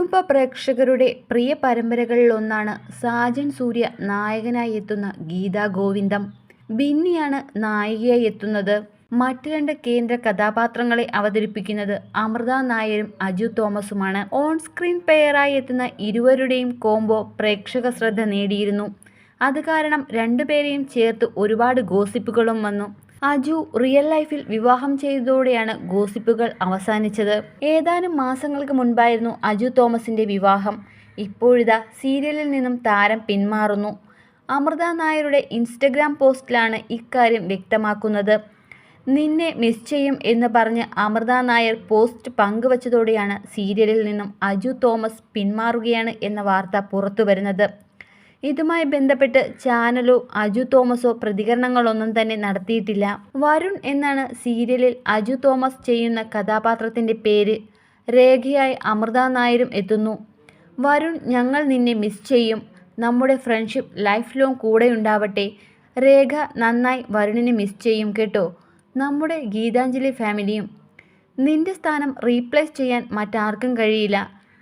കുടുംബ പ്രേക്ഷകരുടെ പ്രിയ പരമ്പരകളിലൊന്നാണ് സാജൻ സൂര്യ നായകനായി എത്തുന്ന ഗീതാ ഗോവിന്ദം. ബിന്നിയാണ് നായികയായി എത്തുന്നത്. മറ്റ് രണ്ട് കേന്ദ്ര കഥാപാത്രങ്ങളെ അവതരിപ്പിക്കുന്നത് അമൃത നായരും അജു തോമസുമാണ്. ഓൺ സ്ക്രീൻ പെയറായി എത്തുന്ന ഇരുവരുടെയും കോംബോ പ്രേക്ഷക ശ്രദ്ധ നേടിയിരുന്നു. അത് കാരണം രണ്ടുപേരെയും ചേർത്ത് ഒരുപാട് ഗോസിപ്പുകളും വന്നു. അജു റിയൽ ലൈഫിൽ വിവാഹം ചെയ്തതോടെയാണ് ഗോസിപ്പുകൾ അവസാനിച്ചത്. ഏതാനും മാസങ്ങൾക്ക് മുൻപായിരുന്നു അജു തോമസിന്റെ വിവാഹം. ഇപ്പോഴിതാ സീരിയലിൽ നിന്നും താരം പിന്മാറുന്നു. അമൃത നായരുടെ ഇൻസ്റ്റഗ്രാം പോസ്റ്റിലാണ് ഇക്കാര്യം വ്യക്തമാക്കുന്നത്. നിന്നെ മിസ് ചെയ്യും എന്ന് പറഞ്ഞ് അമൃത നായർ പോസ്റ്റ് പങ്കുവച്ചതോടെയാണ് സീരിയലിൽ നിന്നും അജു തോമസ് പിന്മാറുകയാണ് എന്ന വാർത്ത പുറത്തുവരുന്നത്. ഇതുമായി ബന്ധപ്പെട്ട് ചാനലോ അജു തോമസോ പ്രതികരണങ്ങളൊന്നും തന്നെ നടത്തിയിട്ടില്ല. വരുൺ എന്നാണ് സീരിയലിൽ അജു തോമസ് ചെയ്യുന്ന കഥാപാത്രത്തിൻ്റെ പേര്. രേഖയായി അമൃത നായരും എത്തുന്നു. വരുൺ, ഞങ്ങൾ നിന്നെ മിസ് ചെയ്യും. നമ്മുടെ ഫ്രണ്ട്ഷിപ്പ് ലൈഫ് ലോങ് കൂടെയുണ്ടാവട്ടെ. രേഖ, നന്നായി വരുണിനെ മിസ് ചെയ്യും കേട്ടോ. നമ്മുടെ ഗീതാഞ്ജലി ഫാമിലിയും. നിന്റെ സ്ഥാനം റീപ്ലേസ് ചെയ്യാൻ മറ്റാർക്കും കഴിയില്ല.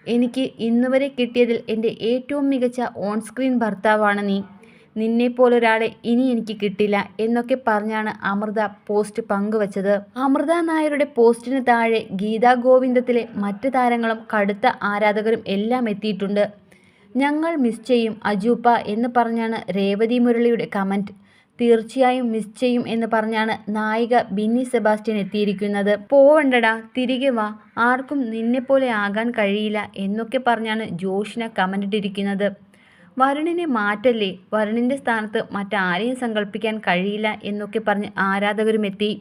എനിക്ക് ഇന്നുവരെ കിട്ടിയതിൽ എൻ്റെ ഏറ്റവും മികച്ച ഓൺ സ്ക്രീൻ ഭർത്താവാണ് നീ. നിന്നെപ്പോലൊരാളെ ഇനി എനിക്ക് കിട്ടില്ല എന്നൊക്കെ പറഞ്ഞാണ് അമൃത പോസ്റ്റ് പങ്കുവച്ചത്. അമൃത നായരുടെ പോസ്റ്റിന് താഴെ ഗീതാ ഗോവിന്ദത്തിലെ മറ്റ് താരങ്ങളും കടുത്ത ആരാധകരും എല്ലാം എത്തിയിട്ടുണ്ട്. ഞങ്ങൾ മിസ് ചെയ്യും അജൂപ്പ എന്ന് പറഞ്ഞാണ് രേവതി മുരളിയുടെ കമൻറ്റ്. തീർച്ചയായും മിസ് ചെയ്യും എന്ന് പറഞ്ഞാണ് നായിക ബിന്നി സെബാസ്റ്റ്യൻ എത്തിയിരിക്കുന്നത്. പോവണ്ടടാ, തിരികെ വാ, ആർക്കും നിന്നെപ്പോലെ ആകാൻ കഴിയില്ല എന്നൊക്കെ പറഞ്ഞാണ് ജോഷ്ന കമൻ്റ് ഇട്ടിരിക്കുന്നത്. വരുണിനെ മാറ്റല്ലേ, വരുണിൻ്റെ സ്ഥാനത്ത് മറ്റാരെയും സങ്കല്പിക്കാൻ കഴിയില്ല എന്നൊക്കെ പറഞ്ഞ് ആരാധകരും എത്തി.